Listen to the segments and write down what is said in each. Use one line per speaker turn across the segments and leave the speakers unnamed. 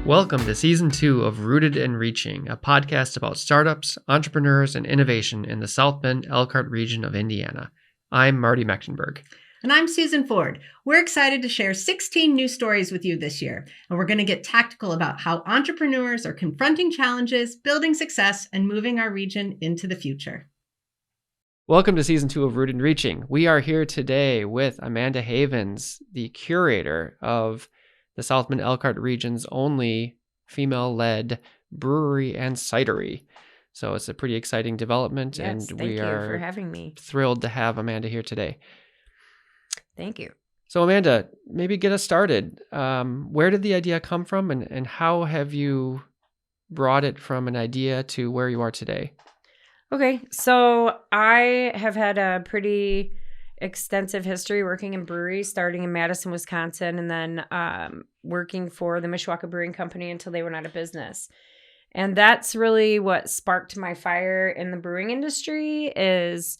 Welcome to Season 2 of Rooted and Reaching, a podcast about startups, entrepreneurs, and innovation in the South Bend, Elkhart region of Indiana. I'm Marty Mechtenberg.
And I'm Susan Ford. We're excited to share 16 new stories with you this year. And we're going to get tactical about how entrepreneurs are confronting challenges, building success, and moving our region into the future.
Welcome to Season 2 of Rooted and Reaching. We are here today with Amanda Havens, the curator of the South Bend Elkhart region's only female-led brewery and cidery. So it's a pretty exciting development,
yes,
and
thank
we
you
are
for having me.
Thrilled to have Amanda here today.
Thank you.
So Amanda, maybe get us started. Where did the idea come from, and how have you brought it from an idea to where you are today?
Okay, so I have had a pretty extensive history working in breweries, starting in Madison, Wisconsin, and then working for the Mishawaka Brewing Company until they went out of business. And that's really what sparked my fire in the brewing industry is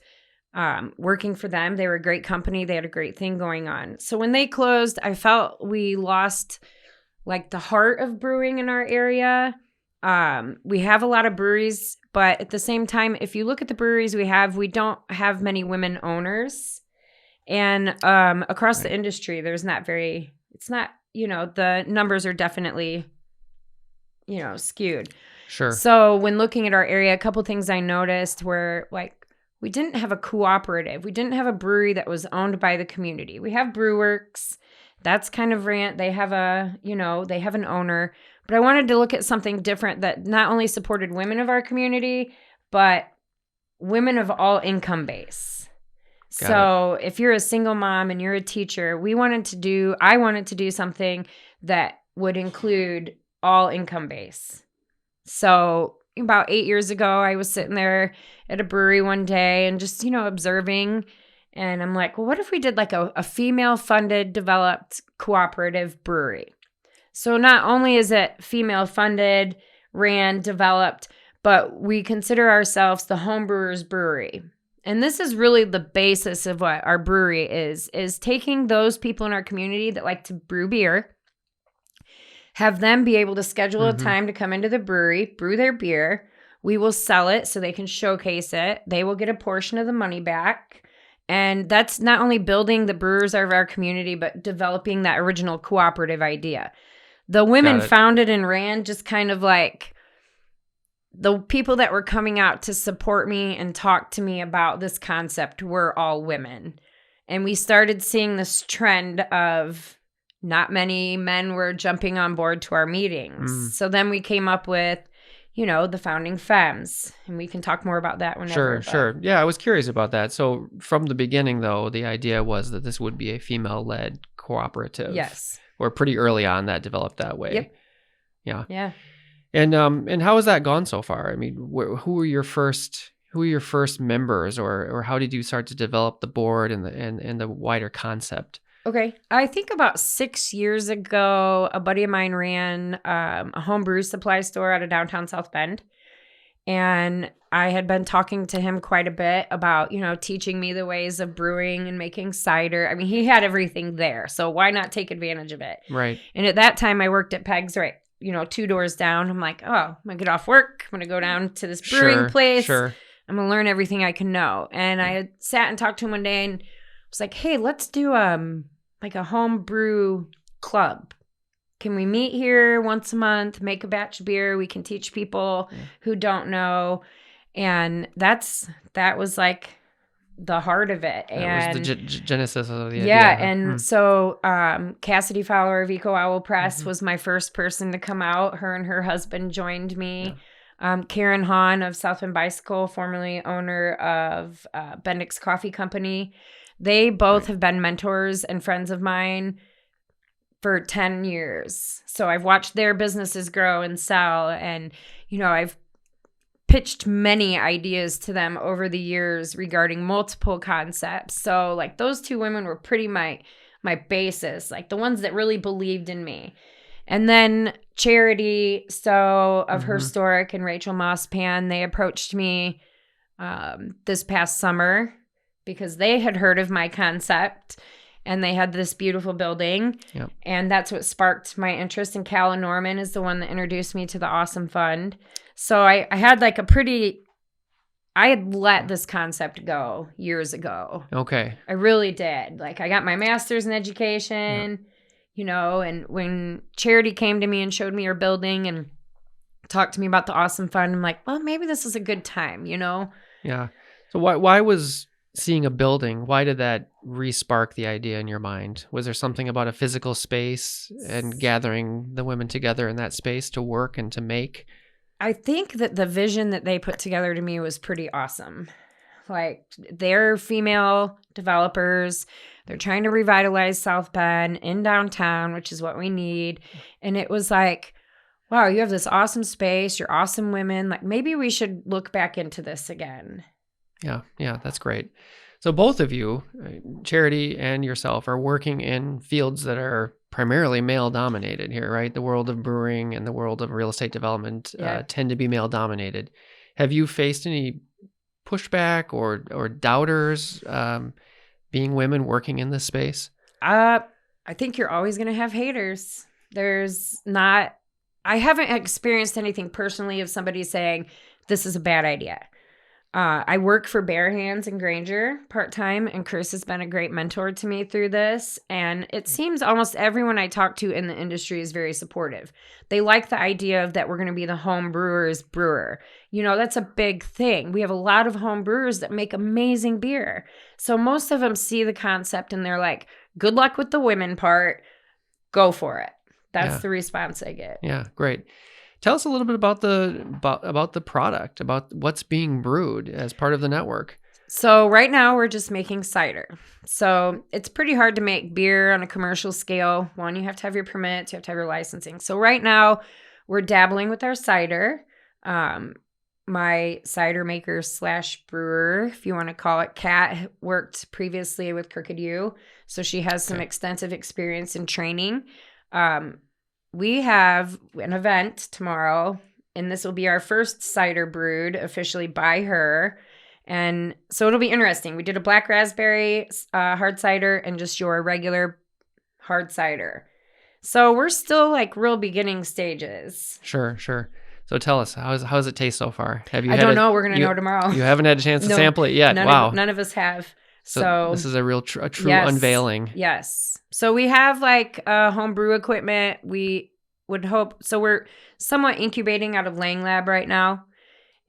working for them. They were a great company. They had a great thing going on. So when they closed, I felt we lost like the heart of brewing in our area. We have a lot of breweries, but at the same time, if you look at the breweries we don't have many women owners. And across the industry, the numbers are definitely, skewed.
Sure.
So when looking at our area, a couple things I noticed were like, we didn't have a cooperative. We didn't have a brewery that was owned by the community. We have Brewworks. That's kind of they have they have an owner. But I wanted to look at something different that not only supported women of our community, but women of all income base. So if you're a single mom and you're a teacher, I wanted to do something that would include all income base. So about 8 years ago, I was sitting there at a brewery one day and just, observing. And I'm like, well, what if we did like a female-funded, developed cooperative brewery? So not only is it female-funded, ran, developed, but we consider ourselves the homebrewers brewery. And this is really the basis of what our brewery is taking those people in our community that like to brew beer, have them be able to schedule a time to come into the brewery, brew their beer. We will sell it so they can showcase it. They will get a portion of the money back. And that's not only building the brewers of our community, but developing that original cooperative idea. The women founded and ran just kind of like the people that were coming out to support me and talk to me about this concept were all women. And we started seeing this trend of not many men were jumping on board to our meetings. So then we came up with, the founding femmes. And we can talk more about that whenever.
Sure. Yeah, I was curious about that. So from the beginning, though, the idea was that this would be a female-led cooperative.
Yes.
Or pretty early on that developed that way.
Yep.
Yeah.
Yeah.
And how has that gone so far? I mean, who were your first members, or how did you start to develop the board and the wider concept?
Okay. I think about 6 years ago, a buddy of mine ran a home brew supply store out of downtown South Bend. And I had been talking to him quite a bit about, teaching me the ways of brewing and making cider. I mean, he had everything there. So why not take advantage of it?
Right.
And at that time, I worked at Peg's, right, 2 doors down. I'm like, oh, I'm going to get off work. I'm going to go down to this brewing place.
Sure.
I'm going to learn everything I can know. And I had sat and talked to him one day and was like, hey, let's do like a home brew club. Can we meet here once a month, make a batch of beer? We can teach people who don't know. And that was like the heart of it.
That was the genesis of the idea.
Yeah. And so Cassidy Fowler of Eco Owl Press was my first person to come out. Her and her husband joined me. Yeah. Karen Hahn of South Bend Bicycle, formerly owner of Bendix Coffee Company. They both have been mentors and friends of mine for 10 years. So I've watched their businesses grow and sell. And, I've pitched many ideas to them over the years regarding multiple concepts. So like those two women were pretty my basis, like the ones that really believed in me. And then Charity, of Historic, and Rachel Mosspan, they approached me this past summer because they had heard of my concept and they had this beautiful building.
Yep.
And that's what sparked my interest. And Cal and Norman is the one that introduced me to the Awesome Fund. So I had like I had let this concept go years ago.
Okay.
I really did. Like, I got my master's in education, and when Charity came to me and showed me her building and talked to me about the Awesome Fund, I'm like, well, maybe this is a good time,
Yeah. So why was seeing a building, why did that re-spark the idea in your mind? Was there something about a physical space and gathering the women together in that space to work and to make?
I think that the vision that they put together to me was pretty awesome. Like, they're female developers. They're trying to revitalize South Bend in downtown, which is what we need. And it was like, wow, you have this awesome space. You're awesome women. Like, maybe we should look back into this again.
Yeah, that's great. So both of you, Charity and yourself, are working in fields that are primarily male-dominated here, right? The world of brewing and the world of real estate development tend to be male-dominated. Have you faced any pushback or doubters being women working in this space?
I think you're always going to have haters. I haven't experienced anything personally of somebody saying, this is a bad idea. I work for Bare Hands in Granger part-time, and Chris has been a great mentor to me through this. And it seems almost everyone I talk to in the industry is very supportive. They like the idea of that we're going to be the home brewers brewer. That's a big thing. We have a lot of home brewers that make amazing beer. So most of them see the concept and they're like, good luck with the women part. Go for it. That's the response I get.
Yeah, great. Tell us a little bit about the product, about what's being brewed as part of the network.
So right now we're just making cider. So it's pretty hard to make beer on a commercial scale. One, you have to have your permits, you have to have your licensing. So right now we're dabbling with our cider. My cider maker / brewer, if you want to call it, Kat, worked previously with Crooked U. So she has some extensive experience in training. We have an event tomorrow, and this will be our first cider brewed officially by her. And so it'll be interesting. We did a black raspberry hard cider and just your regular hard cider. So we're still like real beginning stages.
Sure. So tell us, how does it taste so far?
I don't know. We're going to know tomorrow.
You haven't had a chance to sample it yet. Wow.
None of us have.
So this is a real true unveiling.
Yes. So we have like homebrew equipment. We would hope. So we're somewhat incubating out of Lang Lab right now.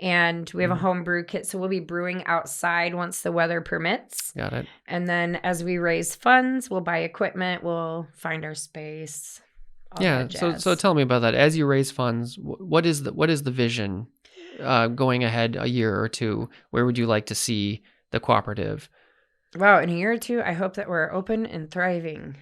And we have a homebrew kit. So we'll be brewing outside once the weather permits.
Got it.
And then as we raise funds, we'll buy equipment. We'll find our space.
So tell me about that. As you raise funds, what is the vision going ahead a year or two? Where would you like to see the cooperative?
Wow, in a year or two, I hope that we're open and thriving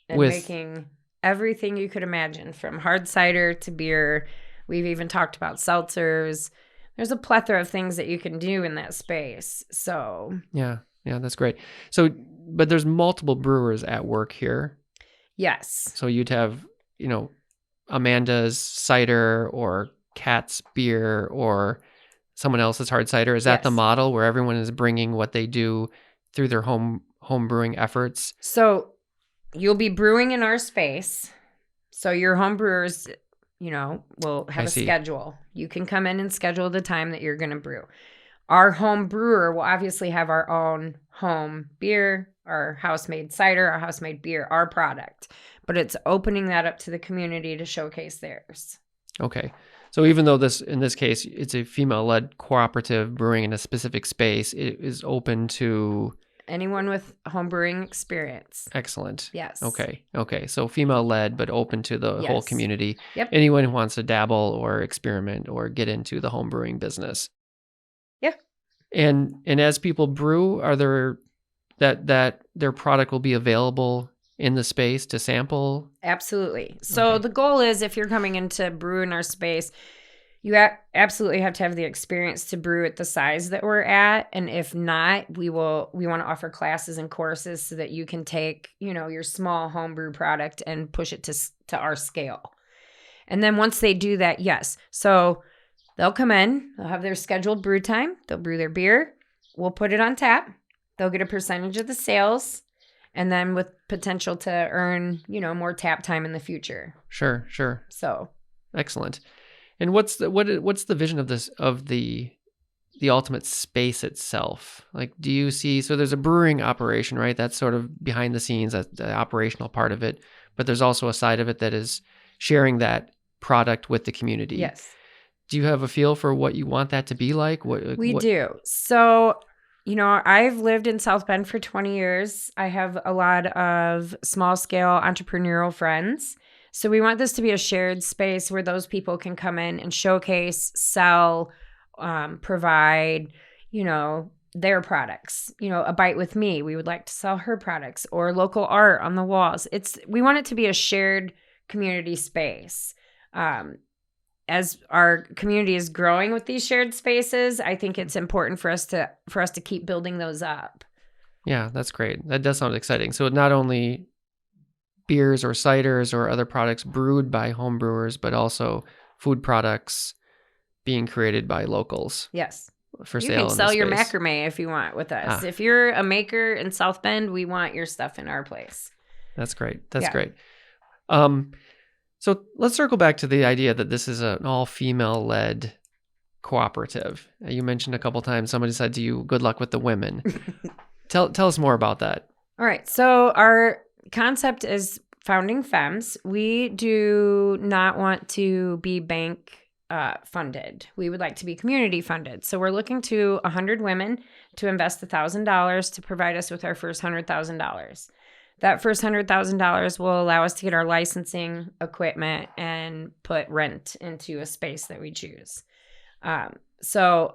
and making everything you could imagine, from hard cider to beer. We've even talked about seltzers. There's a plethora of things that you can do in that space. So
yeah, that's great. So, but there's multiple brewers at work here.
Yes.
So you'd have, Amanda's cider or Kat's beer or someone else's hard cider. Is that the model where everyone is bringing what they do through their home brewing efforts?
So you'll be brewing in our space. So your home brewers, will have a schedule. You can come in and schedule the time that you're going to brew. Our home brewer will obviously have our own home beer, our house-made cider, our house-made beer, our product. But it's opening that up to the community to showcase theirs.
Okay. So even though in this case, it's a female-led cooperative brewing in a specific space, it is open to
anyone with home brewing experience.
Excellent.
Yes.
Okay. So female-led, but open to the whole community.
Yep.
Anyone who wants to dabble or experiment or get into the home brewing business.
Yeah.
And as people brew, are there that their product will be available in the space to sample?
Absolutely. So the goal is, if you're coming in to brew in our space, you absolutely have to have the experience to brew at the size that we're at. And if not, we want to offer classes and courses so that you can take, your small homebrew product and push it to our scale. And then once they do that, yes. So they'll come in, they'll have their scheduled brew time, they'll brew their beer, we'll put it on tap, they'll get a percentage of the sales. and then with potential to earn, more tap time in the future.
Sure.
So
Excellent. And what's the vision of the ultimate space itself? Like, do you see, so there's a brewing operation, right? That's sort of behind the scenes, that's the operational part of it. But there's also a side of it that is sharing that product with the community.
yes,
Do you have a feel for what you want that to be like?
we do. So, I've lived in South Bend for 20 years. I have a lot of small scale entrepreneurial friends. So we want this to be a shared space where those people can come in and showcase, sell, provide, their products. A Bite with Me, we would like to sell her products, or local art on the walls. We want it to be a shared community space. As our community is growing with these shared spaces, I think it's important for us to keep building those up.
Yeah, that's great. That does sound exciting. So not only beers or ciders or other products brewed by homebrewers, but also food products being created by locals.
Yes.
For
You
sale.
can sell your
space.
macrame if you want with us. If you're a maker in South Bend, we want your stuff in our place.
That's great. That's great. So let's circle back to the idea that this is an all-female led cooperative. You mentioned a couple times, somebody said to you, good luck with the women. Tell us more about that.
All right. So our concept is founding femmes. We do not want to be bank funded. We would like to be community funded. So we're looking to 100 women to invest $1,000 to provide us with our first $100,000. That first $100,000 will allow us to get our licensing, equipment, and put rent into a space that we choose. So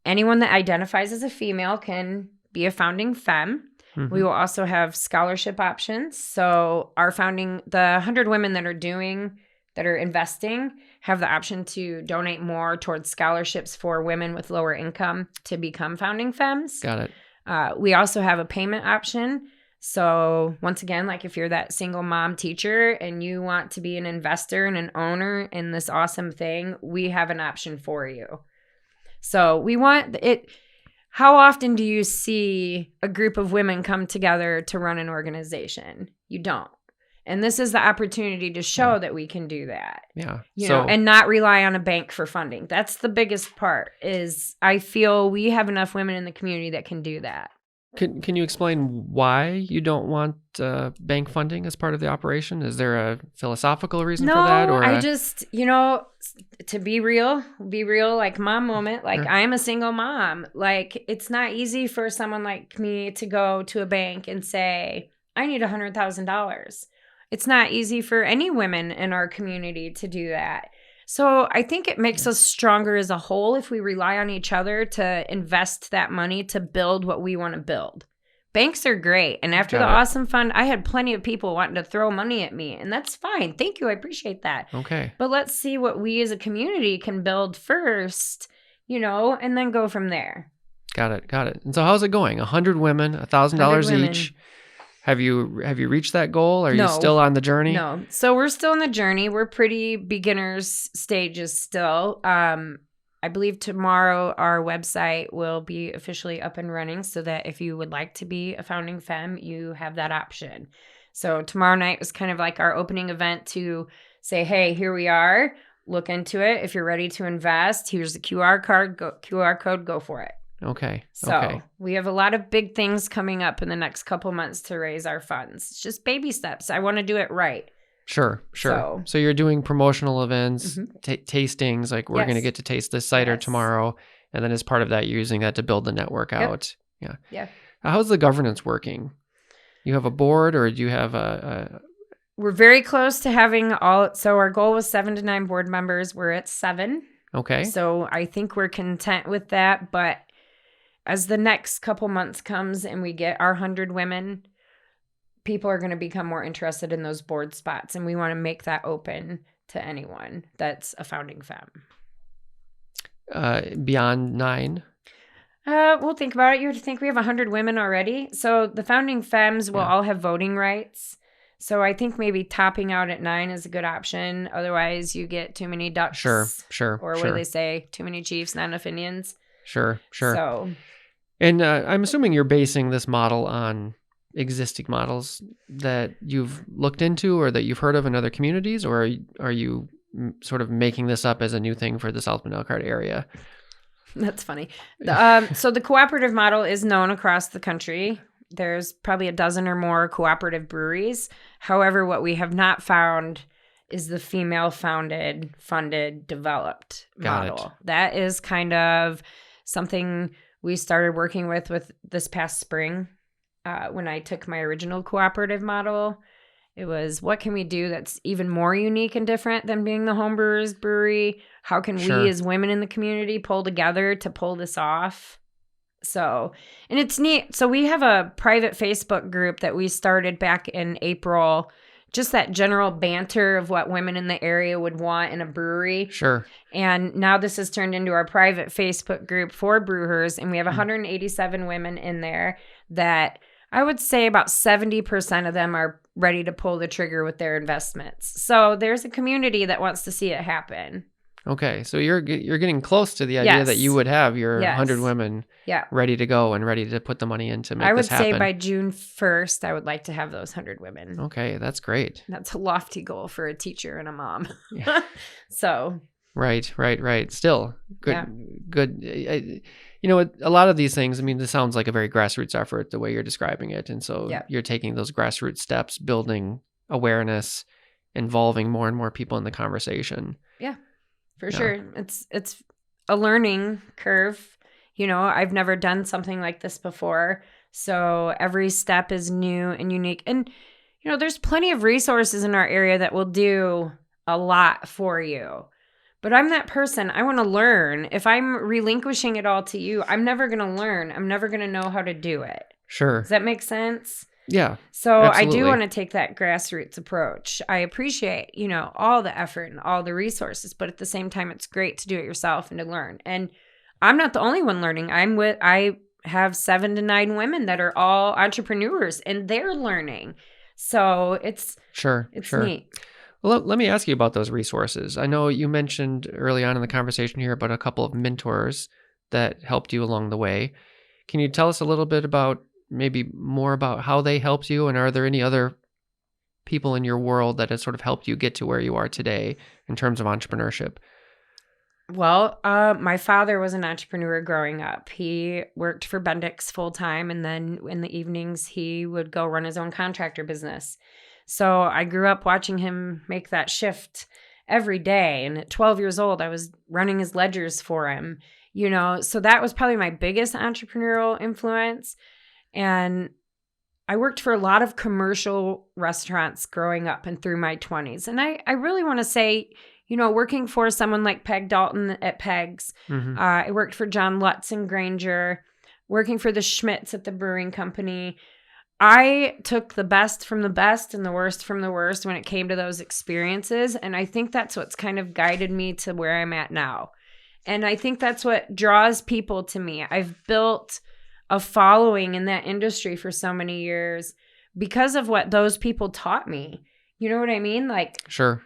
anyone that identifies as a female can be a founding femme. Mm-hmm. We will also have scholarship options. So the 100 women that are investing have the option to donate more towards scholarships for women with lower income to become founding femmes.
Got it.
We also have a payment option. So once again, like if you're that single mom teacher and you want to be an investor and an owner in this awesome thing, we have an option for you. So we want it. How often do you see a group of women come together to run an organization? You don't. And this is the opportunity to show that we can do that.
Yeah.
And not rely on a bank for funding. That's the biggest part, is I feel we have enough women in the community that can do that.
Can you explain why you don't want bank funding as part of the operation? Is there a philosophical reason for that?
Or I just, to be real, like mom moment, like sure. I'm a single mom. Like it's not easy for someone like me to go to a bank and say, I need $100,000. It's not easy for any women in our community to do that. So I think it makes us stronger as a whole if we rely on each other to invest that money to build what we want to build. Banks are great. And after the Awesome Fund, I had plenty of people wanting to throw money at me. And that's fine. Thank you. I appreciate that.
Okay.
But let's see what we as a community can build first, and then go from there.
Got it. And so how's it going? 100 women, $1,000 each. Have you reached that goal? Are you still on the journey?
No. So we're still on the journey. We're pretty beginners stages still. I believe tomorrow our website will be officially up and running so that if you would like to be a founding femme, you have that option. So tomorrow night was kind of like our opening event to say, hey, here we are. Look into it. If you're ready to invest, here's the QR code, go for it.
Okay.
So we have a lot of big things coming up in the next couple months to raise our funds. It's just baby steps. I want to do it right.
Sure. So you're doing promotional events, tastings, like we're going to get to taste this cider tomorrow. And then as part of that, you're using that to build the network out. Yeah. How's the governance working? You have a board, or do you have
We're very close to having so our goal was 7 to 9 board members. We're at 7.
Okay.
So I think we're content with that. But as the next couple months comes and we get our 100 women, people are going to become more interested in those board spots. And we want to make that open to anyone that's a founding femme.
Beyond 9?
We'll think about it. You have to think we have 100 women already. So the founding femmes will all have voting rights. So I think maybe topping out at 9 is a good option. Otherwise, you get too many ducks.
Sure.
Or what do they say? Too many chiefs, not enough Indians.
Sure.
So...
And I'm assuming you're basing this model on existing models that you've looked into or that you've heard of in other communities, or are you sort of making this up as a new thing for the South Bend Elkhart area?
That's funny. So the cooperative model is known across the country. There's probably a dozen or more cooperative breweries. However, what we have not found is the female-founded, funded, developed model. That is kind of something we started working with this past spring when I took my original cooperative model. It was, what can we do that's even more unique and different than being the homebrewers brewery? How can we as women in the community pull together to pull this off? So, and it's neat. So we have a private Facebook group that we started back in April, just that general banter of what women in the area would want in a brewery.
Sure.
And now this has turned into our private Facebook group for brewers, and we have 187 women in there that I would say about 70% of them are ready to pull the trigger with their investments. So there's a community that wants to see it happen.
Okay, so you're getting close to the idea that you would have your 100 women ready to go and ready to put the money in to make this happen.
I would say by June 1st, I would like to have those 100 women.
Okay, that's great.
That's a lofty goal for a teacher and a mom. Yeah. So.
Right. Still, good. You know, a lot of these things, I mean, this sounds like a very grassroots effort, the way you're describing it. And so you're taking those grassroots steps, building awareness, involving more and more people in the conversation.
Yeah. For sure. It's a learning curve. You know, I've never done something like this before. So every step is new and unique. And, you know, there's plenty of resources in our area that will do a lot for you. But I'm that person. I want to learn. If I'm relinquishing it all to you, I'm never going to learn. I'm never going to know how to do it.
Sure.
Does that make sense?
Yeah.
So absolutely. I do want to take that grassroots approach. I appreciate, you know, all the effort and all the resources, but at the same time, it's great to do it yourself and to learn. And I'm not the only one learning. I have 7 to 9 women that are all entrepreneurs and they're learning. So it's neat.
Well, let me ask you about those resources. I know you mentioned early on in the conversation here about a couple of mentors that helped you along the way. Can you tell us a little bit about maybe more about how they helped you, and are there any other people in your world that have sort of helped you get to where you are today in terms of entrepreneurship?
Well, my father was an entrepreneur growing up. He worked for Bendix full time, and then in the evenings he would go run his own contractor business. So I grew up watching him make that shift every day. And at 12 years old, I was running his ledgers for him, you know, so that was probably my biggest entrepreneurial influence. And I worked for a lot of commercial restaurants growing up and through my 20s. And I really want to say, you know, working for someone like Peg Dalton at Peg's, I worked for John Lutz and Granger, working for the Schmitz at the Brewing Company. I took the best from the best and the worst from the worst when it came to those experiences. And I think that's what's kind of guided me to where I'm at now. And I think that's what draws people to me. I've built a following in that industry for so many years because of what those people taught me. You know what I mean? Like,
sure.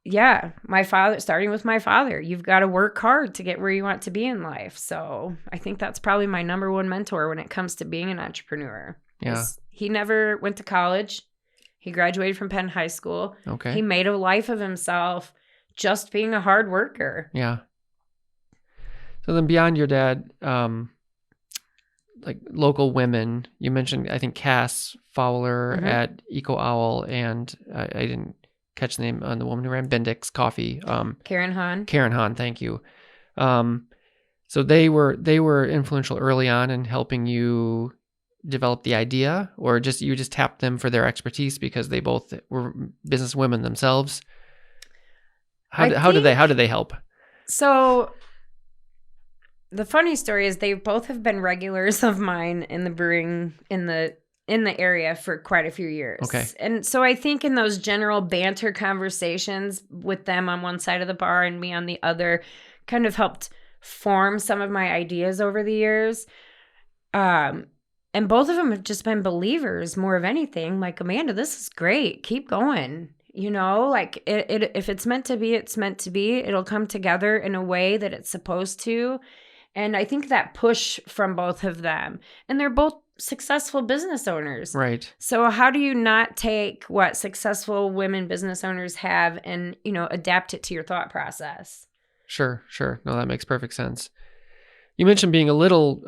Yeah, my father, starting with my father, you've got to work hard to get where you want to be in life. So I think that's probably my number one mentor when it comes to being an entrepreneur.
Yeah.
He never went to college. He graduated from Penn High School.
Okay.
He made a life of himself just being a hard worker.
Yeah. So then beyond your dad, like local women, you mentioned, I think, Cass Fowler at Eco Owl, and I didn't catch the name on the woman who ran Bendix Coffee.
Karen Hahn.
Karen Hahn, thank you. So they were influential early on in helping you develop the idea, or you just tapped them for their expertise because they both were business women themselves? How did they help?
So the funny story is they both have been regulars of mine in the brewing in the area for quite a few years.
Okay.
And so I think in those general banter conversations with them on one side of the bar and me on the other kind of helped form some of my ideas over the years. And both of them have just been believers more of anything. Like, Amanda, this is great. Keep going. You know, like it if it's meant to be, it's meant to be. It'll come together in a way that it's supposed to. And I think that push from both of them, and they're both successful business owners.
Right.
So how do you not take what successful women business owners have and, adapt it to your thought process?
Sure. No, that makes perfect sense. You mentioned being a little,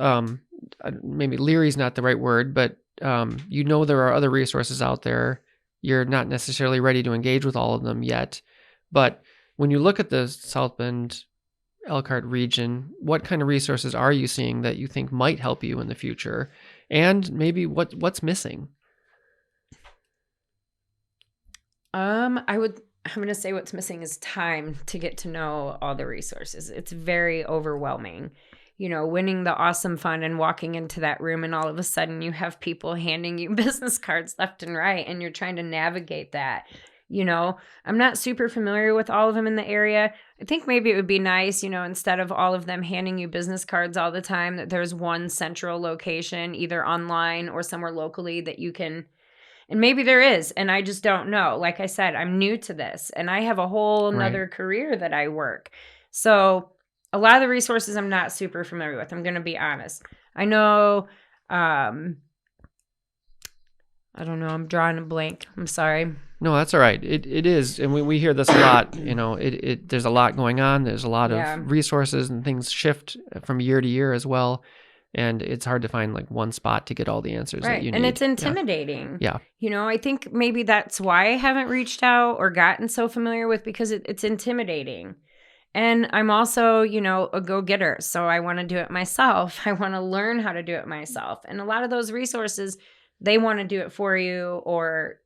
maybe leery is not the right word, but there are other resources out there. You're not necessarily ready to engage with all of them yet. But when you look at the South Bend Elkhart region, what kind of resources are you seeing that you think might help you in the future? And maybe what's missing?
I'm going to say what's missing is time to get to know all the resources. It's very overwhelming. Winning the Awesome Fund and walking into that room, and all of a sudden you have people handing you business cards left and right, and you're trying to navigate that. I'm not super familiar with all of them in the area. I think maybe it would be nice, instead of all of them handing you business cards all the time, that there's one central location, either online or somewhere locally that you can. And maybe there is, and I just don't know. Like I said, I'm new to this, and I have a whole another career that I work. So a lot of the resources I'm not super familiar with. I'm going to be honest. I know, I don't know. I'm drawing a blank. I'm sorry.
No, that's all right. It is, and we hear this a lot. There's a lot going on. There's a lot of resources, and things shift from year to year as well. And it's hard to find like one spot to get all the answers that you need.
And it's intimidating.
Yeah.
I think maybe that's why I haven't reached out or gotten so familiar with, because it's intimidating. And I'm also, a go-getter. So I want to do it myself. I want to learn how to do it myself. And a lot of those resources, they want to do it for you, or,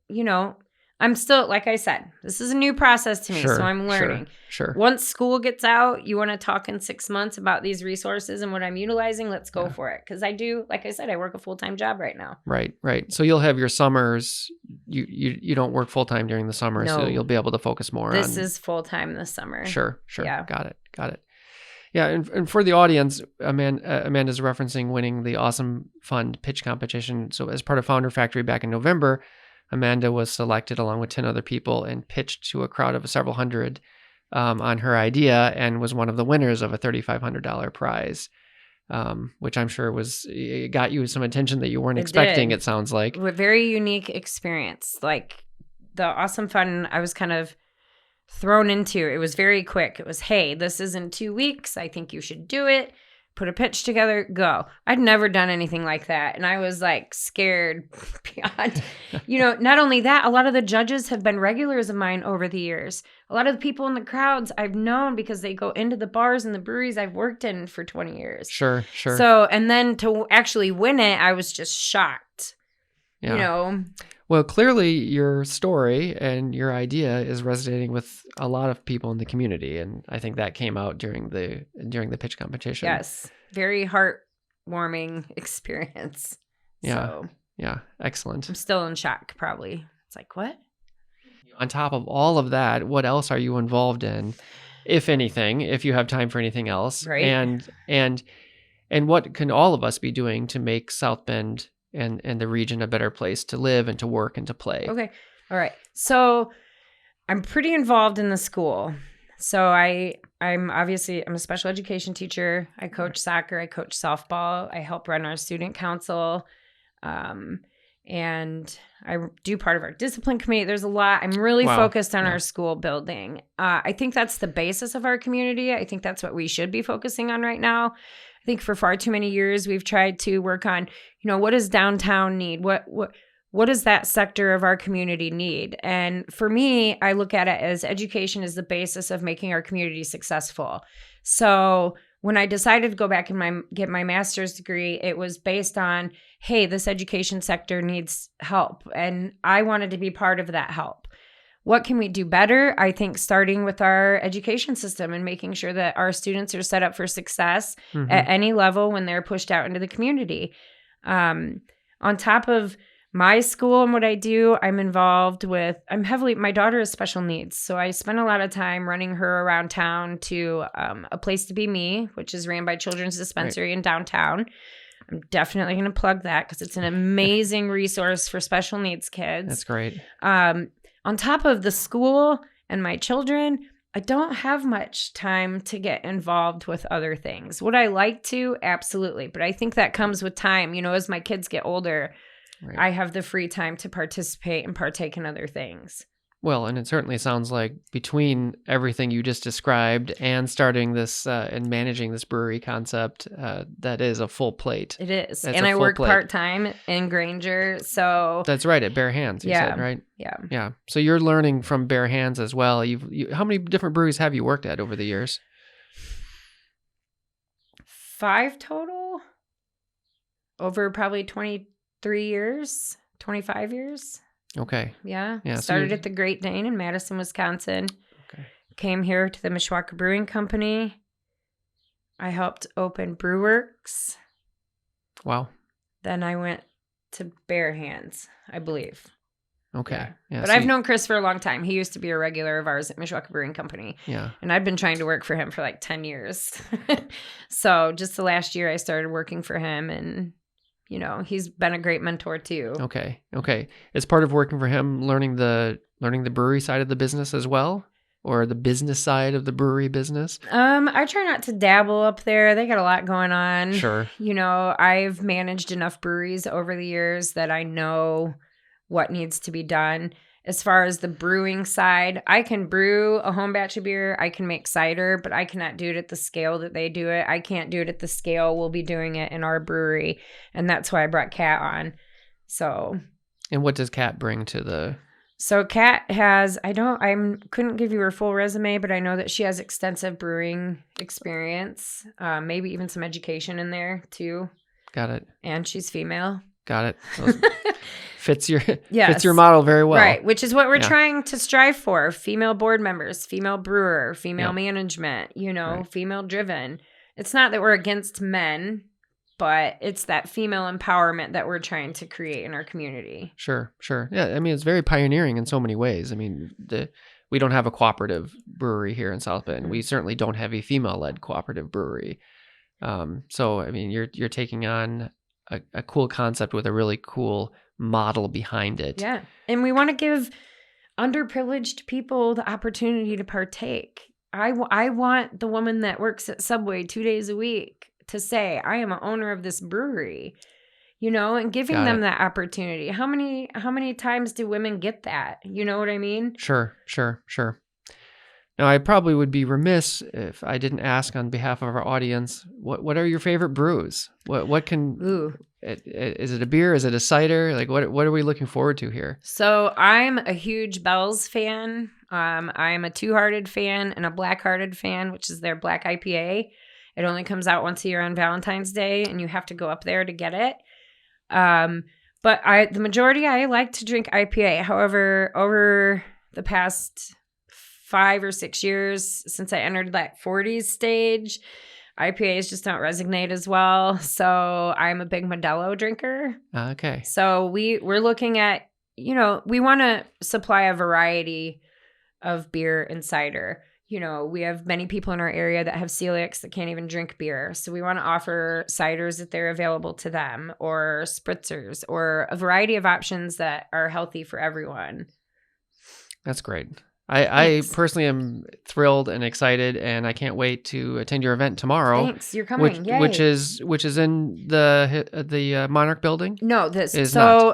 I'm still, like I said, this is a new process to me, so I'm learning.
Sure.
Once school gets out, you want to talk in 6 months about these resources and what I'm utilizing, let's go for it. Because I do, like I said, I work a full-time job right now.
Right. So you'll have your summers. You don't work full-time during the summer, so you'll be able to focus more on...
This is full-time this summer.
Sure.
Yeah.
Got it. Yeah, and for the audience, Amanda's referencing winning the Awesome Fund pitch competition. So as part of Founder Factory back in November, Amanda was selected along with 10 other people and pitched to a crowd of several hundred on her idea, and was one of the winners of a $3,500 prize, which I'm sure got you some attention that you weren't expecting, it sounds like.
A very unique experience. Like the Awesome Fund, I was kind of thrown into. It was very quick. It was, hey, this is in 2 weeks. I think you should do it. Put a pitch together, go. I'd never done anything like that. And I was like scared beyond, not only that, a lot of the judges have been regulars of mine over the years. A lot of the people in the crowds I've known because they go into the bars and the breweries I've worked in for 20 years.
Sure.
So, and then to actually win it, I was just shocked.
Yeah. Well, clearly your story and your idea is resonating with a lot of people in the community, and I think that came out during the pitch competition.
Yes, very heartwarming experience.
Yeah,
so,
yeah, excellent.
I'm still in shock. Probably, it's like, what?
On top of all of that, what else are you involved in, if anything? If you have time for anything else,
right?
And what can all of us be doing to make South Bend and the region a better place to live and to work and to play?
Okay. All right. So I'm pretty involved in the school. So I'm a special education teacher. I coach soccer. I coach softball. I help run our student council. And I do part of our discipline committee. There's a lot. I'm really focused on our school building. I think that's the basis of our community. I think that's what we should be focusing on right now. I think for far too many years, we've tried to work on, what does downtown need? What does that sector of our community need? And for me, I look at it as education is the basis of making our community successful. So when I decided to go back and get my master's degree, it was based on, hey, this education sector needs help. And I wanted to be part of that help. What can we do better? I think starting with our education system and making sure that our students are set up for success at any level when they're pushed out into the community. On top of my school and what I do, my daughter has special needs. So I spend a lot of time running her around town to a place to be me, which is ran by Children's Dispensary in downtown. I'm definitely going to plug that because it's an amazing resource for special needs kids.
That's great.
On top of the school and my children, I don't have much time to get involved with other things. Would I like to? Absolutely. But I think that comes with time. You know, as my kids get older,
Right.
I have the free time to participate and partake in other things.
Well, and it certainly sounds like between everything you just described and starting this and managing this brewery concept, that is a full plate.
It is.
That's
And
a
I
full
work
plate.
part-time in Granger. So
That's right, at Bare Hands, you said, right?
Yeah.
Yeah. So you're learning from Bare Hands as well. How many different breweries have you worked at over the years?
5 total over probably 23 years, 25 years.
Okay.
Yeah.
Yeah, so
Started
you're-
at the Great Dane in Madison, Wisconsin.
Okay.
Came here to the Mishawaka Brewing Company. I helped open Brewworks.
Wow.
Then I went to Bare Hands, I believe.
Okay. Yeah.
But
so
I've known Chris for a long time. He used to be a regular of ours at Mishawaka Brewing Company.
Yeah.
And I've been trying to work for him for like 10 years. So just the last year I started working for him, and, you know, he's been a great mentor too.
Okay. Okay. As part of working for him, learning the brewery side of the business as well, or the business side of the brewery business.
I try not to dabble up there. They got a lot going on.
Sure.
You know, I've managed enough breweries over the years that I know what needs to be done. As far as the brewing side, I can brew a home batch of beer. I can make cider, but I cannot do it at the scale that they do it. I can't do it at the scale we'll be doing it in our brewery. And that's why I brought Kat on. So.
And what does Kat bring to the...
So Kat has, couldn't give you her full resume, but I know that she has extensive brewing experience, maybe even some education in there too.
Got it.
And she's female.
Got it. Fits your
Yes.
model very well.
Right, which is what we're
Yeah.
trying to strive for. Female board members, female brewer, female
Yeah.
management, you know,
Right.
female driven. It's not that we're against men, but it's that female empowerment that we're trying to create in our community.
Sure. Yeah, I mean, it's very pioneering in so many ways. I mean, we don't have a cooperative brewery here in South Bend.
Mm-hmm.
We certainly don't have a female-led cooperative brewery. So, I mean, you're taking on a cool concept with a really cool model behind it.
Yeah. And we want to give underprivileged people the opportunity to partake. I want the woman that works at Subway 2 days a week to say, I am an owner of this brewery, you know, and giving
Got
them
it.
that opportunity. How many times do women get that? You know what I mean?
Sure. Now, I probably would be remiss if I didn't ask on behalf of our audience, what are your favorite brews? What can...
Ooh.
Is it a beer? Is it a cider? Like, what are we looking forward to here?
So I'm a huge Bell's fan. I'm a Two-Hearted fan and a Black-Hearted fan, which is their black IPA. It only comes out once a year on Valentine's Day, and you have to go up there to get it. But the majority, I like to drink IPA. However, over the past 5 or 6 years since I entered that 40s stage, IPAs just don't resonate as well. So I'm a big Modelo drinker.
Okay.
So we're looking at, you know, we want to supply a variety of beer and cider. You know, we have many people in our area that have celiacs that can't even drink beer. So we want to offer ciders if they're available to them, or spritzers, or a variety of options that are healthy for everyone.
That's great. I
Thanks.
personally am thrilled and excited, and I can't wait to attend your event tomorrow.
Thanks, you're coming. Yay.
Which is in the Monarch building.
No,
not.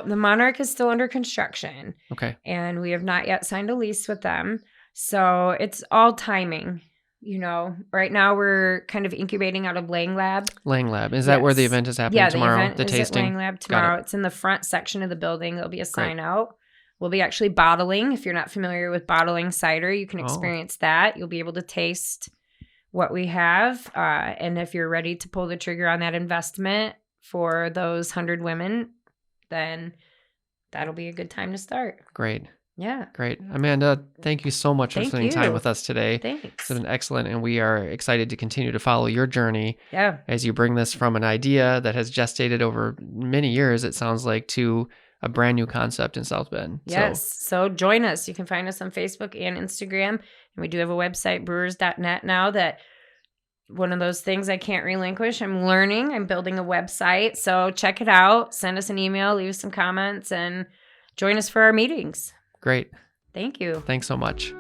The Monarch is still under construction,
Okay.
and we have not yet signed a lease with them. So it's all timing. You know, right now we're kind of incubating out of Lang Lab.
Lang Lab. Is that where the
Yes.
event is happening tomorrow?
The event is
tasting.
at Lang Lab
Got
tomorrow.
it.
It's in the front section of the building. There'll be a sign
Great.
out. We'll be actually bottling. If you're not familiar with bottling cider, you can
Oh.
experience that. You'll be able to taste what we have. And if you're ready to pull the trigger on that investment for those 100 women, then that'll be a good time to start.
Great.
Yeah.
Great. Amanda, thank you so much for
Thank
spending time
you.
with us today.
Thanks.
It's been excellent, and we are excited to continue to follow your journey
Yeah.
as you bring this from an idea that has gestated over many years, it sounds like, to a brand new concept in South Bend.
Yes. So join us. You can find us on Facebook and Instagram. And we do have a website, brewers.net now, that one of those things I can't relinquish. I'm learning. I'm building a website. So check it out. Send us an email, leave us some comments, and join us for our meetings.
Great.
Thank you.
Thanks so much.